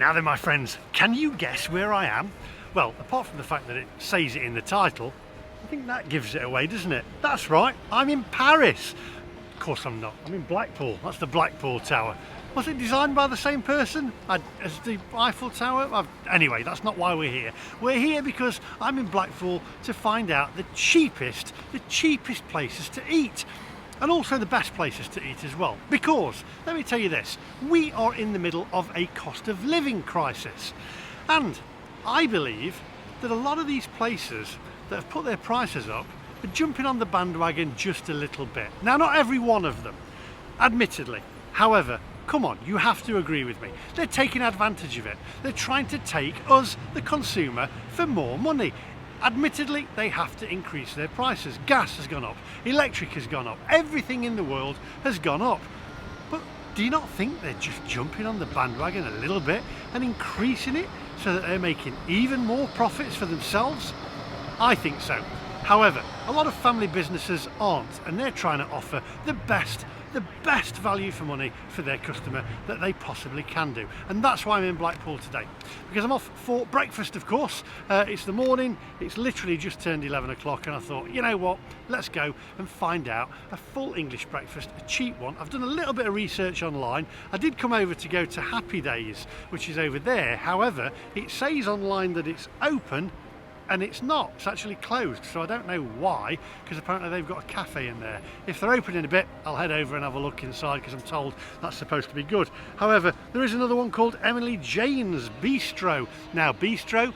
Now then, my friends, can you guess where I am? Well, apart from the fact that it says it in the title, I think that gives it away, doesn't it? That's right, I'm in Paris. Of course I'm not, I'm in Blackpool. That's the Blackpool Tower. Was it designed by the same person as the Eiffel Tower? Anyway, that's not why we're here. We're here because I'm in Blackpool to find out the cheapest places to eat. And also the best places to eat as well. Because, let me tell you this, we are in the middle of a cost of living crisis. And I believe that a lot of these places that have put their prices up are jumping on the bandwagon just a little bit. Now, not every one of them, admittedly. However, come on, you have to agree with me. They're taking advantage of it. They're trying to take us, the consumer, for more money. Admittedly, they have to increase their prices. Gas has gone up, electric has gone up, everything in the world has gone up. But do you not think they're just jumping on the bandwagon a little bit and increasing it so that they're making even more profits for themselves? I think so. However, a lot of family businesses aren't, and they're trying to offer the best value for money for their customer that they possibly can do. And that's why I'm in Blackpool today, because I'm off for breakfast, of course. It's the morning, it's literally just turned 11 o'clock, and I thought, you know what, let's go and find out a full English breakfast, a cheap one. I've done a little bit of research online. I did come over to go to Happy Dayz, which is over there. However, it says online that it's open, and it's not. It's actually closed, so I don't know why, because apparently they've got a cafe in there. If they're open in a bit, I'll head over and have a look inside, because I'm told that's supposed to be good. However, there is another one called Emily Jane's Bistro. Now, Bistro,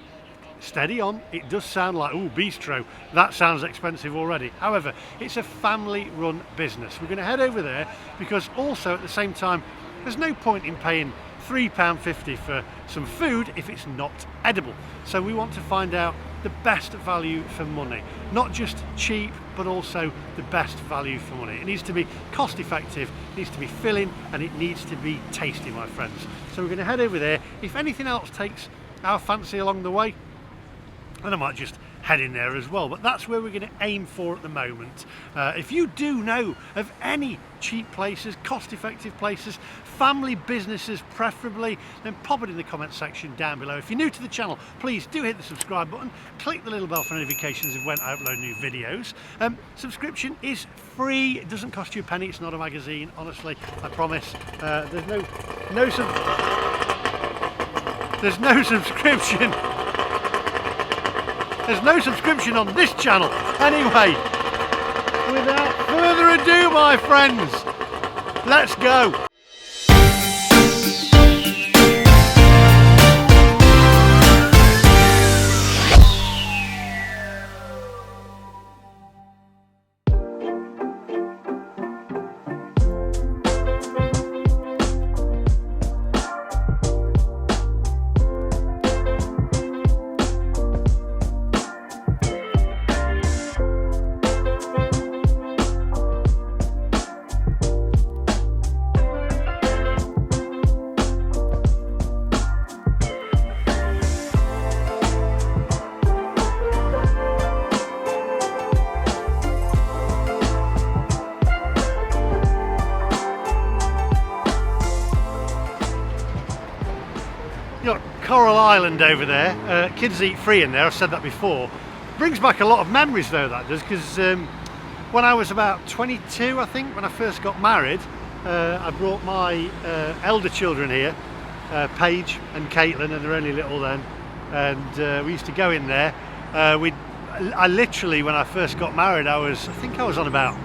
steady on, it does sound like, ooh, Bistro, that sounds expensive already. However, it's a family-run business. We're going to head over there, because also at the same time, there's no point in paying £3.50 for some food if it's not edible. So we want to find out the best value for money, not just cheap, but also the best value for money. It needs to be cost effective, it needs to be filling, and it needs to be tasty, my friends. So we're going to head over there. If anything else takes our fancy along the way, then I might just head in there as well, but that's where we're going to aim for at the moment. If you do know of any cheap places, cost-effective places, family businesses preferably, then pop it in the comment section down below. If you're new to the channel, please do hit the subscribe button, click the little bell for notifications of when I upload new videos. Subscription is free, it doesn't cost you a penny, it's not a magazine, honestly, I promise. There's no subscription. There's no subscription on this channel. Anyway, without further ado, my friends, let's go. You've got Coral Island over there. Kids eat free in there, I've said that before. Brings back a lot of memories though, that does, because when I was about 22, I think, when I first got married, I brought my elder children here, Paige and Caitlin, and they're only little then, and we used to go in there. I literally, when I first got married, I think I was on about,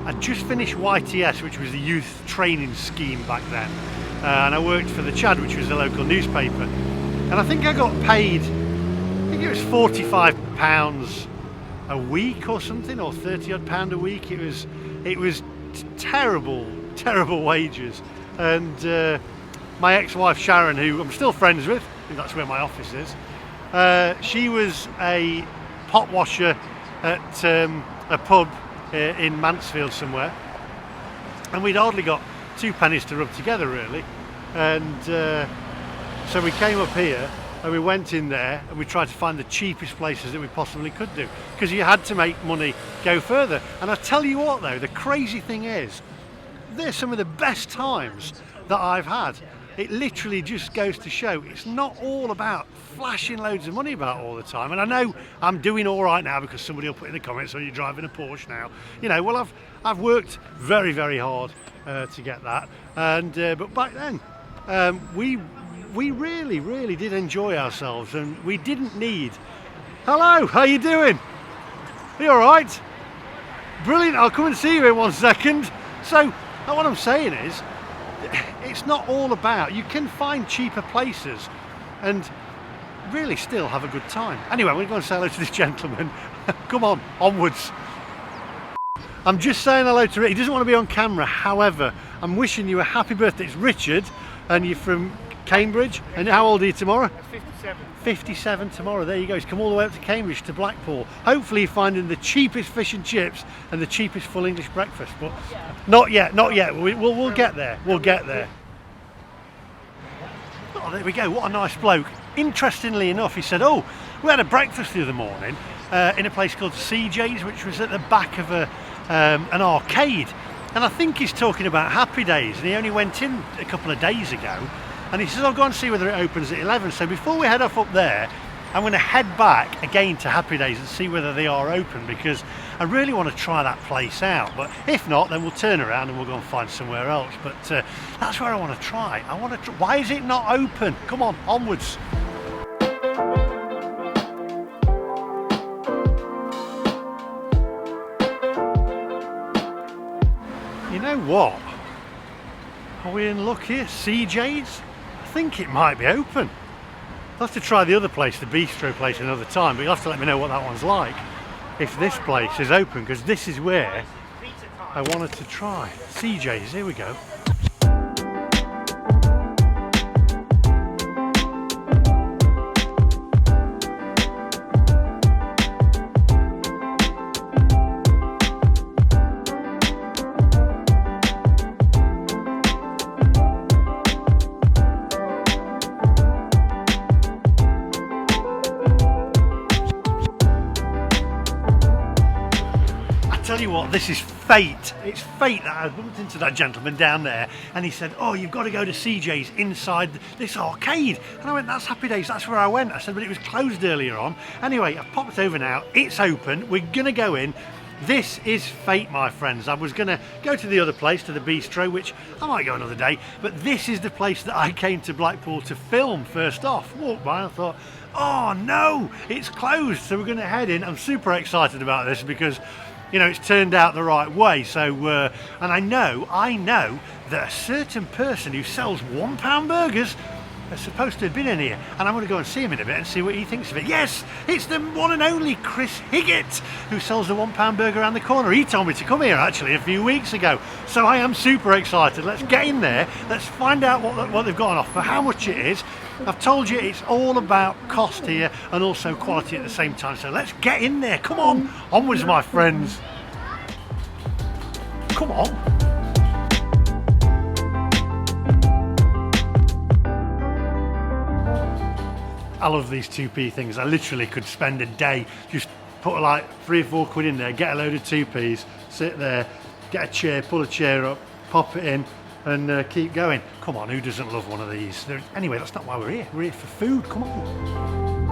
I'd just finished YTS, which was the youth training scheme back then. And I worked for the Chad, which was a local newspaper, and I think I got paid, I think it was £45 a week or something, or £30 a week. It was terrible wages. And my ex-wife Sharon, who I'm still friends with, I think that's where my office is, she was a pot washer at a pub in Mansfield somewhere, and we'd hardly got 2 pennies to rub together really, and so we came up here and we went in there and we tried to find the cheapest places that we possibly could do, because you had to make money go further. And I tell you what though, the crazy thing is, they're some of the best times that I've had. it literally just goes to show it's not all about flashing loads of money about all the time. And I know I'm doing all right now because somebody will put in the comments, "Oh, you're driving a Porsche now." You know, well, I've worked very, very hard to get that. And but back then, we really, really did enjoy ourselves, and we didn't need. Hello, how you doing? Are you all right? Brilliant. I'll come and see you in 1 second. So, what I'm saying is, it's not all about. You can find cheaper places, and really still have a good time. Anyway, I'm going to go and say hello to this gentleman. Come on, onwards. I'm just saying hello to Rick. He doesn't want to be on camera. However, I'm wishing you a happy birthday. It's Richard, and you're from Cambridge. And how old are you tomorrow? 57. 57 tomorrow. There you go. He's come all the way up to Cambridge to Blackpool. Hopefully you're finding the cheapest fish and chips and the cheapest full English breakfast. But not yet, not yet. We'll get there. We'll get there. Oh, there we go. What a nice bloke. Interestingly enough, he said, "Oh, we had a breakfast the other morning in a place called CJ's, which was at the back of an arcade." And I think he's talking about Happy Dayz, and he only went in a couple of days ago. And he says, "I'll go and see whether it opens at 11. So before we head off up there, I'm going to head back again to Happy Dayz and see whether they are open, because I really want to try that place out. But if not, then we'll turn around and we'll go and find somewhere else. But that's where I want to try. Why is it not open? Come on, onwards." You know what? Are we in luck here? CJ's? I think it might be open. I'll have to try the other place, the Bistro place, another time, but you'll have to let me know what that one's like if this place is open, because this is where I wanted to try. CJ's, here we go. Tell you what, this is fate. It's fate that I bumped into that gentleman down there, and he said, "Oh, you've got to go to CJ's inside this arcade." And I went, "That's Happy Dayz, that's where I went." I said, "But it was closed earlier on." Anyway, I've popped over now, it's open, we're gonna go in. This is fate, my friends. I was gonna go to the other place, to the Bistro, which I might go another day, but this is the place that I came to Blackpool to film first off. Walked by and I thought, "Oh no, it's closed." So we're gonna head in. I'm super excited about this because, you know, it's turned out the right way. So, and I know that a certain person who sells £1 burgers is supposed to have been in here, and I'm going to go and see him in a bit and see what he thinks of it. Yes, it's the one and only Chris Higgitt, who sells the £1 burger around the corner. He told me to come here actually a few weeks ago, so I am super excited. Let's get in there, let's find out what they've got on offer, how much it is. I've told you it's all about cost here and also quality at the same time, so let's get in there. Come on, onwards my friends. Come on. I love these 2p things. I literally could spend a day just put like 3 or 4 quid in there, get a load of 2p's, sit there, get a chair, pull a chair up, pop it in, and keep going. Come on, who doesn't love one of these? Anyway, that's not why we're here. We're here for food. Come on.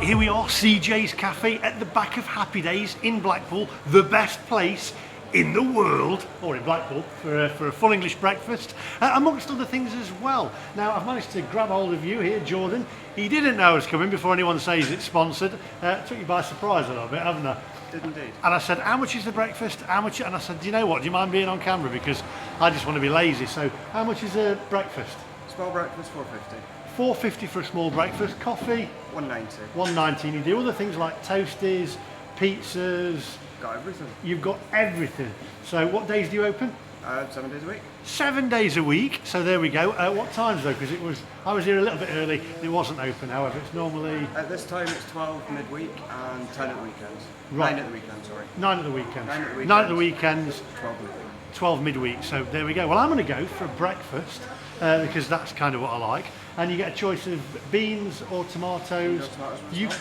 Here we are, CJ's Cafe at the back of Happy Dayz in Blackpool, the best place in the world, or in Blackpool, for a full English breakfast, amongst other things as well. Now, I've managed to grab hold of you here, Jordan. He didn't know I was coming before anyone says it's sponsored. Took you by surprise a little bit, haven't I? Did indeed. And I said, "How much is the breakfast? How much?" And I said, "Do you know what? Do you mind being on camera? Because I just want to be lazy." So, how much is a breakfast? Small breakfast, £4.50. £4.50 for a small breakfast. Coffee? £1.90. £1.90. You do other things like toasties, pizzas. Got everything. You've got everything. So what days do you open? 7 days a week. 7 days a week. So there we go. What times though? Because I was here a little bit early. It wasn't open. However, it's normally At this time it's 12 midweek and 10 at the weekends. Right. 9 at the weekend, sorry. 9 at the weekends. 9 at the weekends. 9 at the weekends. 12 midweek. 12 midweek. So there we go. Well, I'm going to go for breakfast because that's kind of what I like. And you get a choice of beans or tomatoes. Tomatoes as You. well.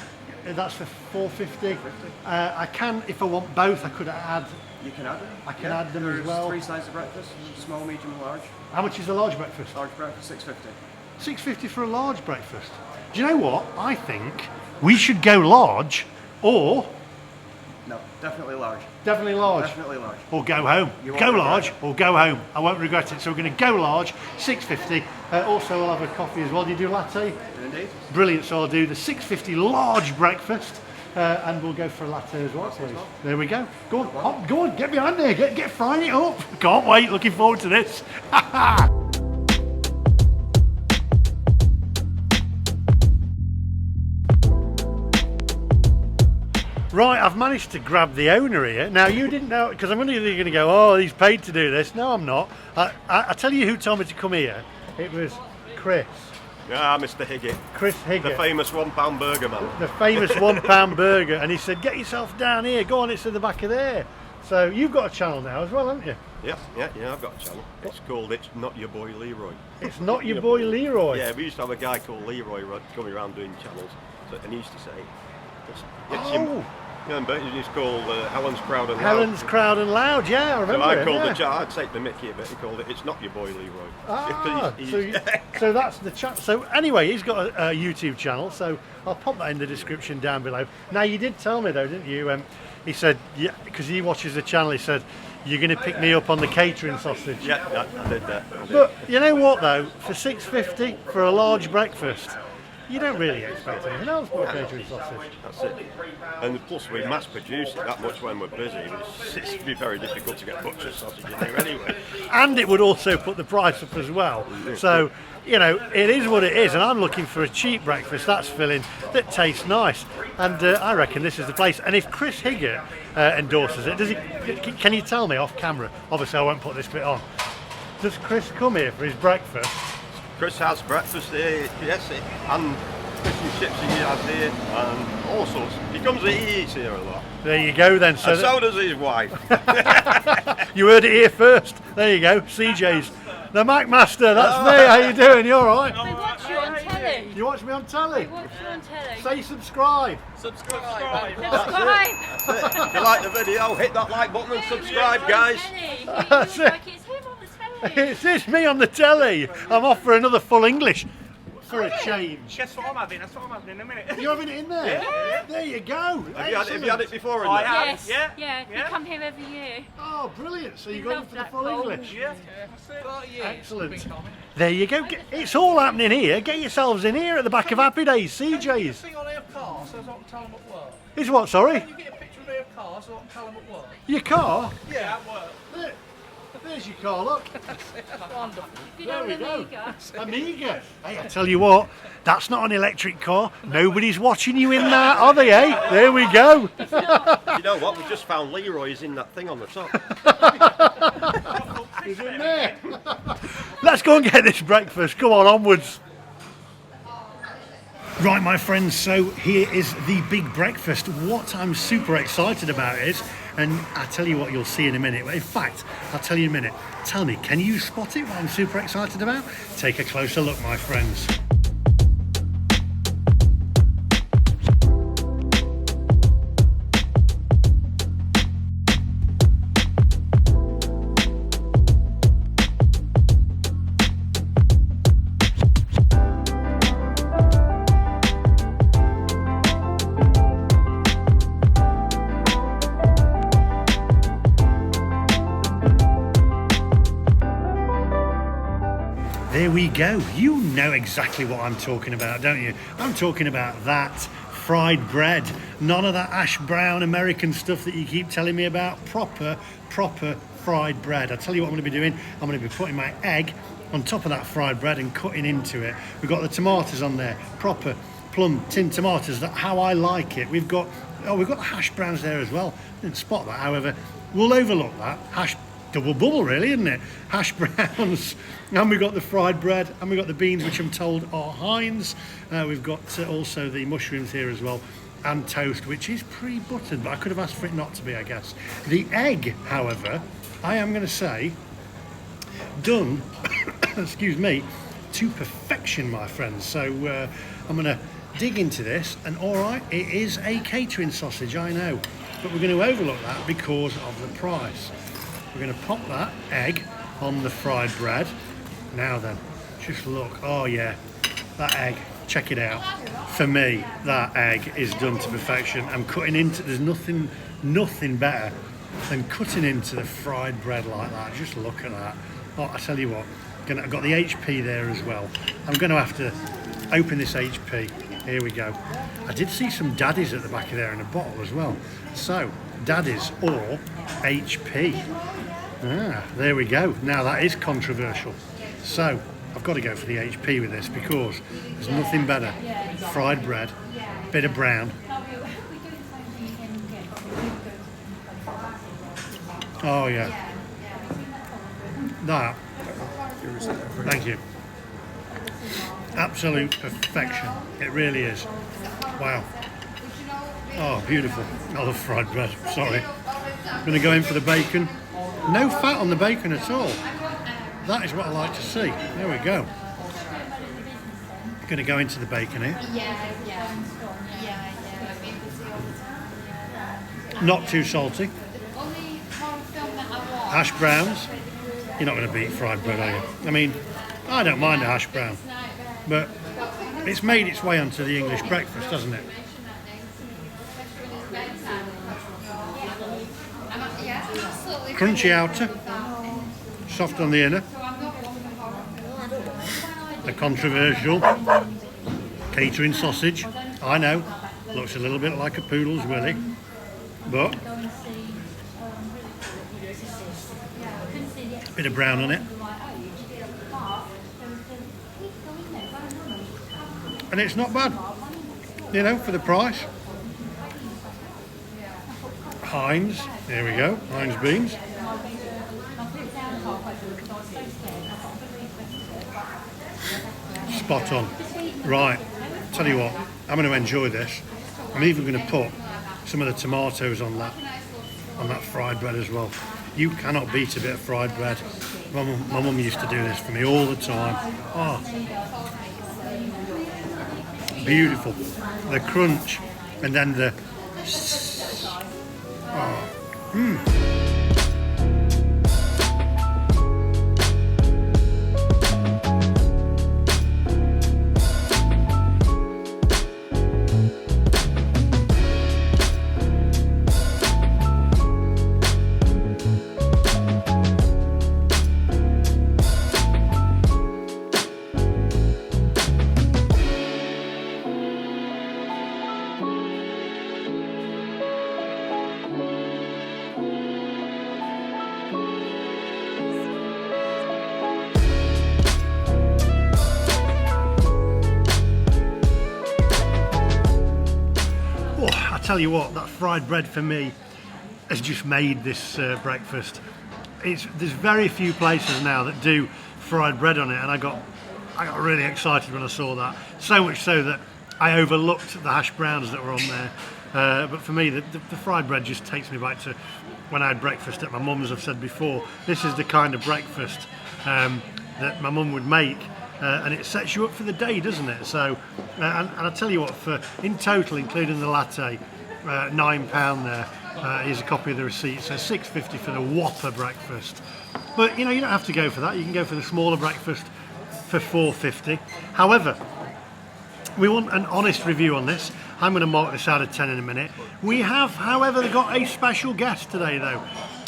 That's for £4.50. I can, if I want both, I could add. You can add them. I can add them as There's well. 3 sizes of breakfast, small, medium and large. How much is a large breakfast? Large breakfast, £6.50. £6.50 for a large breakfast. Do you know what? I think we should go large, or No, definitely large. definitely large, Definitely large. or go home. You won't Go regret large it. or go home. I won't regret it. So we're going to go large, £6.50. Also, I'll have a coffee as well. Do you do latte? Indeed. Brilliant. So I'll do the £6.50 large breakfast. And we'll go for a latte as well, please. There we go. Go on, hop, go on, get behind there, get frying it up. Can't wait, looking forward to this. Right, I've managed to grab the owner here. Now, you didn't know, because I'm really going to go, oh, he's paid to do this. No, I'm not. I tell you who told me to come here. It was Chris. Ah, Mr. Higgitt, Chris the Higgitt. famous £1 burger man. The famous £1 burger, and he said, get yourself down here, go on, it's at the back of there. So you've got a channel now as well, haven't you? Yeah, I've got a channel. It's called It's Not Your Boy Leroy. It's Not Your Boy Leroy. Yeah, we used to have a guy called Leroy coming around doing channels, and he used to say, it's your... Remember, he's called Helen's Crowd and Loud. Helen's Crowd and Loud, yeah, I remember. So I him, called yeah. the channel, I'd take the mickey a bit and called it It's Not Your Boy Leroy. Ah, He's- so that's the chat. So anyway, he's got a YouTube channel, so I'll pop that in the description down below. Now, you did tell me though, didn't you? He said, yeah, because he watches the channel, he said, you're going to pick me up on the catering sausage. Yeah, I did that. But you know what though, for £6.50 for a large breakfast, you don't really expect anything else but a catering sausage. That's it. And plus we mass produce it that much when we're busy. It's very difficult to get butcher's sausage in here anyway. And it would also put the price up as well. So, you know, it is what it is, and I'm looking for a cheap breakfast that's filling, that tastes nice. And I reckon this is the place. And if Chris Higgitt endorses it, can you tell me off camera? Obviously I won't put this bit on. Does Chris come here for his breakfast? Chris has breakfast here, yes, and fish and chips he has here, and all sorts. He comes here, he eats here a lot. There you go then. And so does his wife. You heard it here first. There you go, CJ's. The MacMaster, that's me. How you doing? You alright? We watch you on telly. You watch me on telly? We watch you on telly. Say subscribe. Subscribe. If you like the video, hit that like button and subscribe, guys. That's it. Like it's him on the telly. It's me on the telly. I'm off for another full English for a change. Guess what I'm having? That's what I'm having in a minute. You're having it in there? Yeah. There you go. Have you had it before? I Isn't it? have. Yes. Yeah. Yeah. Yeah. We come here every year. Oh, brilliant. So you We got in love for the full Blackpool. English. Yeah. That's it. Excellent. There you go. It's all happening here. Get yourselves in here at the back of Happy Dayz, CJ's. Thing on their car so I can tell them at work. Is what, sorry? You get a picture of their car so I can tell them at work. Your car? Yeah, at work. There. There's your car, look. Wonderful. Good There old we go. Amiga. Amiga. Hey, I tell you what, that's not an electric car. Nobody's watching you in that, are they, eh? There we go. You know what? We just found Leroy's in that thing on the top. Is it there? Let's go and get this breakfast. Come on, onwards. Right, my friends, so here is the big breakfast. What I'm super excited about is, and I'll tell you what you'll see in a minute. In fact, I'll tell you in a minute. Tell me, can you spot it, what I'm super excited about? Take a closer look, my friends. There we go. You know exactly what I'm talking about, don't you? I'm talking about that fried bread. None of that ash brown American stuff that you keep telling me about. Proper fried bread. I'll tell you what I'm going to be doing. I'm going to be putting my egg on top of that fried bread and cutting into it. We've got the tomatoes on there. Proper plum tin tomatoes. That's how I like it. We've got the hash browns there as well. Didn't spot that, however. We'll overlook that. double bubble really, isn't it? Hash browns, and we've got the fried bread, and we've got the beans, which I'm told are Heinz. We've got also the mushrooms here as well, and toast, which is pre-buttered, but I could have asked for it not to be, I guess. The egg, however, I am going to say, done, excuse me, to perfection, my friends. So I'm going to dig into this, and all right, it is a catering sausage, I know, but we're going to overlook that because of the price. We're going to pop that egg on the fried bread. Now then, just look. Oh yeah, that egg, check it out. For me, that egg is done to perfection. I'm cutting into, there's nothing better than cutting into the fried bread like that. Just look at that. Oh, I tell you what, I've got the HP there as well. I'm going to have to open this HP. Here we go. I did see some daddies at the back of there in a bottle as well. So, daddies or HP. Ah, there we go. Now that is controversial. So, I've got to go for the HP with this because there's nothing better. Fried bread, bit of brown. Oh yeah. That. Thank you. Absolute perfection. It really is. Wow. Oh, beautiful. I love fried bread. Sorry. I'm going to go in for the bacon. No fat on the bacon at all. That is what I like to see. There we go. Going to go into the bacon here. Not too salty. Hash browns. You're not going to beat fried bread, are you? I mean, I don't mind a hash brown, but it's made its way onto the English breakfast, hasn't it? Crunchy outer, soft on the inner. A controversial catering sausage. I know, looks a little bit like a poodle's willy, but a bit of brown on it. And it's not bad, you know, for the price. Heinz, there we go, Heinz Beans. Spot on. Right, tell you what, I'm going to enjoy this. I'm even going to put some of the tomatoes on that fried bread as well. You cannot beat a bit of fried bread. My mum used to do this for me all the time. Oh, beautiful. The crunch and then the... Oh. Tell you what, that fried bread for me has just made this breakfast. There's very few places now that do fried bread on it, and I got really excited when I saw that. So much so that I overlooked the hash browns that were on there. But for me, the fried bread just takes me back to when I had breakfast at my mum's. I've said before, this is the kind of breakfast that my mum would make. And it sets you up for the day, doesn't it? So, and I tell you what, in total, including the latte, £9 there. Here's a copy of the receipt. So £6.50 for the Whopper breakfast. But you know, you don't have to go for that. You can go for the smaller breakfast for £4.50. However, we want an honest review on this. I'm going to mark this out of 10 in a minute. We have, however, got a special guest today, though.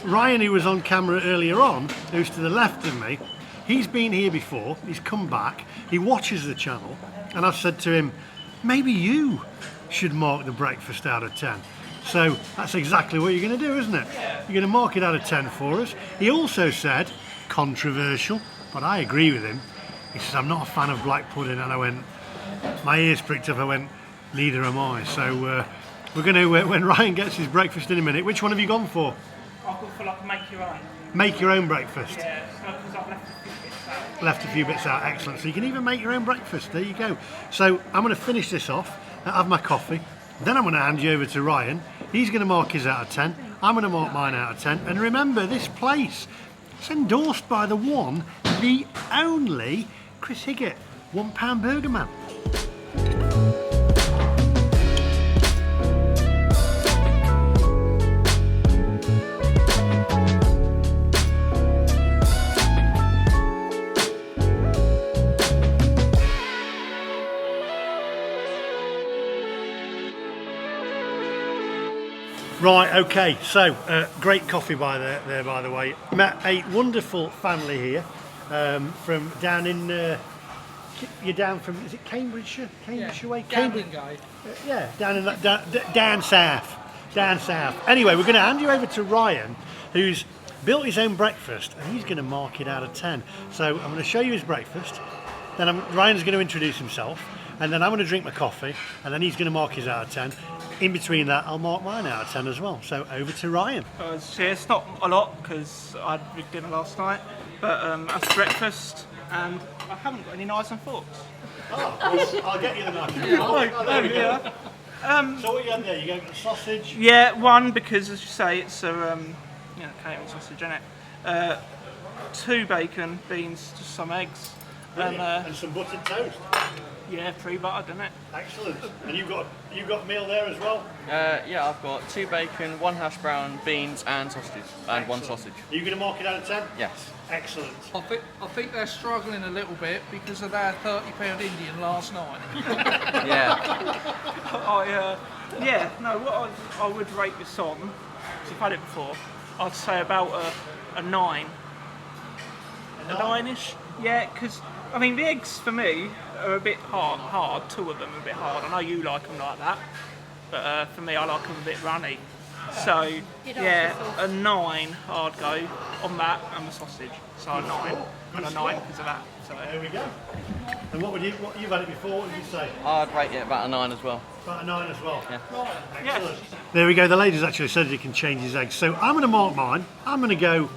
Ryan, who was on camera earlier on, who's to the left of me. He's been here before, he's come back, he watches the channel, and I've said to him, maybe you should mark the breakfast out of 10. So that's exactly what you're going to do, isn't it? You're going to mark it out of 10 for us. He also said, controversial, but I agree with him. He says, I'm not a fan of black pudding, and I went, my ears pricked up, I went, neither am I. So we're going to, when Ryan gets his breakfast in a minute, which one have you gone for? I've I've gone for like a make your own. Make your own breakfast. Yeah, because I've left a few bits out. Left a few bits out, excellent. So you can even make your own breakfast, there you go. So I'm going to finish this off, have my coffee, then I'm going to hand you over to Ryan. He's going to mark his out of 10, I'm going to mark mine out of 10. And remember, this place, it's endorsed by the one, the only Chris Higgitt, £1 Burger Man. Right, okay, so great coffee by the way. Met a wonderful family here from down in, you're down from, is it Cambridgeshire? Cambridgeshire way? Gambling guy. Yeah, down in that, down south. Anyway, we're going to hand you over to Ryan, who's built his own breakfast, and he's going to mark it out of 10. So I'm going to show you his breakfast, then Ryan's going to introduce himself, and then I'm going to drink my coffee, and then he's going to mark his out of 10. In between that, I'll mark mine out of 10 as well. So over to Ryan. It's not a lot because I had big dinner last night, but that's breakfast, and I haven't got any knives and forks. Oh, well, I'll get you the knife. There we go. So what you got there? You got sausage? Yeah, one because as you say, it's a catering sausage, isn't it? 2 bacon, beans, just some eggs, And some buttered toast. Yeah, pre-buttered, isn't it? Excellent. And you've got meal there as well? Yeah, I've got 2 bacon, 1 hash brown, beans and sausages, and 1 sausage. Are you going to mark it out of 10? Yes. Excellent. I think they're struggling a little bit because of their £30 Indian last night. Yeah. What I would rate this on, because I've had it before, I'd say about a 9. A 9-ish? Yeah, because, I mean, the eggs for me are a bit hard, 2 of them are a bit hard. I know you like them like that, but for me I like them a bit runny. So, yeah, a 9 I'd go on that and the sausage. So a 9, and a 9 because of that. So there we go. And what you've had it before, what would you say? I'd rate it about a 9 as well. About a 9 as well? Yeah. Excellent. There we go, the ladies actually said he can change his eggs. So I'm going to mark mine. I'm going to go,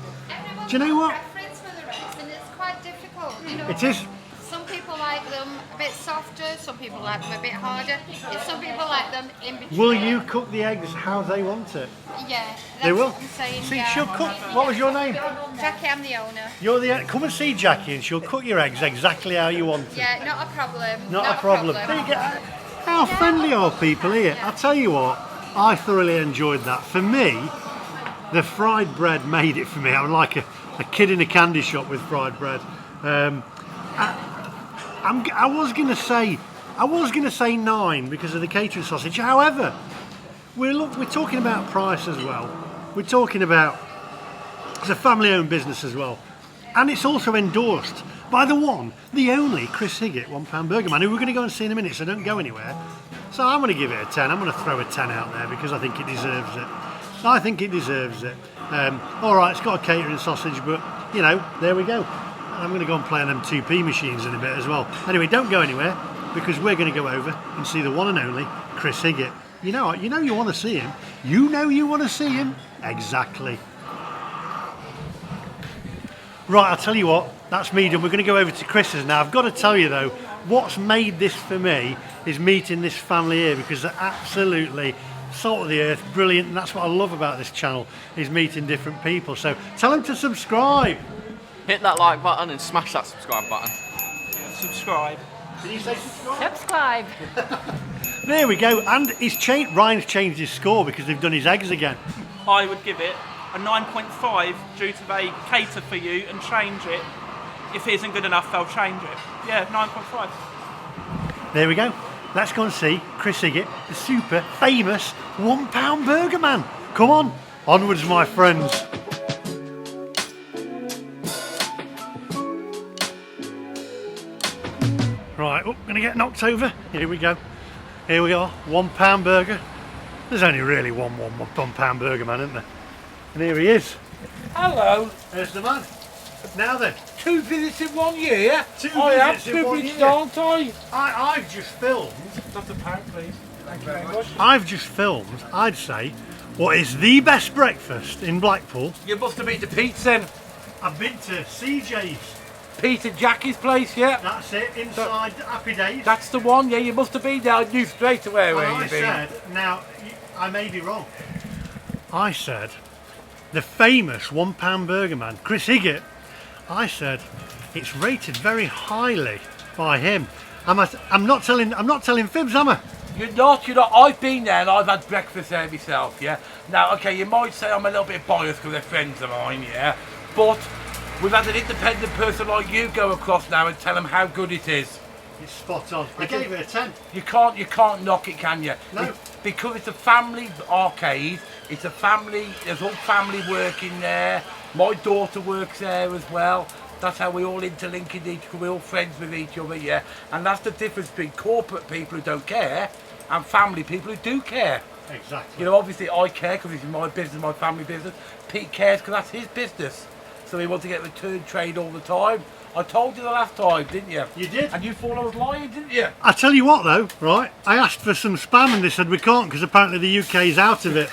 do you know what? Preference for the eggs, and it's quite difficult. You know, It is. Some people like them a bit softer, some people like them a bit harder, and some people like them in between. Will you cook the eggs how they want it? Yeah. That's They will. What I'm saying, See, yeah. she'll cook. What was your name? Jackie, I'm the owner. You're the. Come and see Jackie, and she'll cook your eggs exactly how you want it. Yeah, not a problem. Not a problem. There you go. How friendly are people here? I'll tell you what, I thoroughly enjoyed that. For me, the fried bread made it for me. I was like a kid in a candy shop with fried bread. I was gonna say 9 because of the catering sausage. However, we're talking about price as well. We're talking about it's a family-owned business as well, and it's also endorsed by the one, the only Chris Higgitt, £1 Burger Man, who we're going to go and see in a minute. So don't go anywhere. So I'm going to give it a 10. I'm going to throw a 10 out there because I think it deserves it. All right, it's got a catering sausage, but you know, there we go. I'm going to go and play on them 2p machines in a bit as well. Anyway, don't go anywhere because we're going to go over and see the one and only Chris Higgitt. You know you want to see him. You know you want to see him. Exactly. Right, I'll tell you what, that's me done. We're going to go over to Chris's now. I've got to tell you though, what's made this for me is meeting this family here because they're absolutely salt of the earth, brilliant, and that's what I love about this channel, is meeting different people. So tell them to subscribe. Hit that like button and smash that subscribe button. Subscribe. Did you say subscribe? Subscribe. There we go, and Ryan's changed his score because they've done his eggs again. I would give it a 9.5 due to they cater for you and change it. If it isn't good enough, they'll change it. Yeah, 9.5. There we go. Let's go and see Chris Higgitt, the super famous £1 Burger Man. Come on, onwards my friends. Right, gonna get knocked over. Here we go. Here we are, £1 burger. There's only really one £1 Burger Man, isn't there? And here he is. Hello. There's the man. Now then. 2 visits in 1 year. 2 I am visits in 1 privileged, year. aren't I? I've just filmed. Not a pound, please. Thank you very much. I've just filmed, I'd say, what is the best breakfast in Blackpool. You must have been to Pete's then. I've been to CJ's. Pete and Jackie's place, yeah? That's it, inside Happy Dayz. That's the one, yeah, you must have been there. I knew straight away where And I you'd been. said, now, I may be wrong. I said, the famous £1 burger man, Chris Higgitt, I said, it's rated very highly by him. I'm not telling fibs, am I? You're not. I've been there and I've had breakfast there myself, yeah? Now, okay, you might say I'm a little bit biased because they're friends of mine, yeah? But we've had an independent person like you go across now and tell them how good it is. It's spot on. I gave it a 10. You can't knock it, can you? No. Because it's a family arcade, it's a family, there's all family working there. My daughter works there as well. That's how we all interlink in each other, we're all friends with each other, yeah. And that's the difference between corporate people who don't care and family people who do care. Exactly. You know, obviously I care because it's my business, my family business. Pete cares because that's his business. So he wants to get return trade all the time. I told you the last time, didn't you? You did. And you thought I was lying, didn't you? I tell you what though, right? I asked for some spam and they said we can't because apparently the UK's out of it.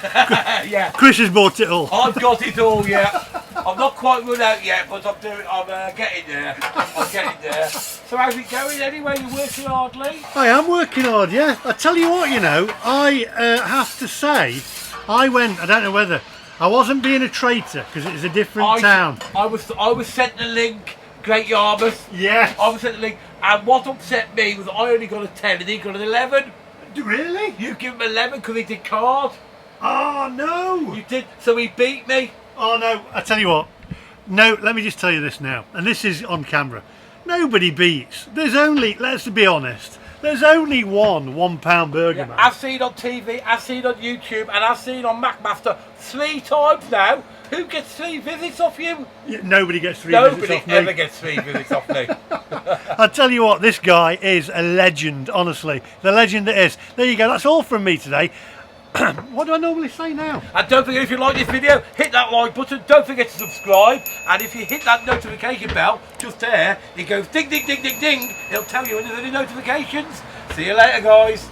Yeah. Chris has bought it all. I've got it all, yeah. I'm not quite run out yet, but I'm getting there. I'm getting there. So how's it going anyway? You're working hard, Lee? I am working hard, yeah. I tell you what, you know, I have to say, I don't know whether, I wasn't being a traitor because it was a different town. I was sent the link, Great Yarmouth. Yeah. I was sent the link, and what upset me was I only got a 10 and he got an 11. Really? You give him 11 because he did card. Oh no! You did, so he beat me. Oh no, I tell you what. No, let me just tell you this now, and this is on camera. Nobody beats. There's only, let's be honest, there's only one £1 burger man. I've seen on TV, I've seen on YouTube, and I've seen on MacMaster 3 times now. Who gets 3 visits off you? Yeah, nobody gets 3 visits off me. Nobody ever gets 3 visits off me. I tell you what, this guy is a legend, honestly. The legend that is. There you go, that's all from me today. What do I normally say now? And don't forget, if you like this video, hit that like button, don't forget to subscribe, and if you hit that notification bell, just there, it goes ding ding ding ding ding, it'll tell you when there's any notifications. See you later, guys.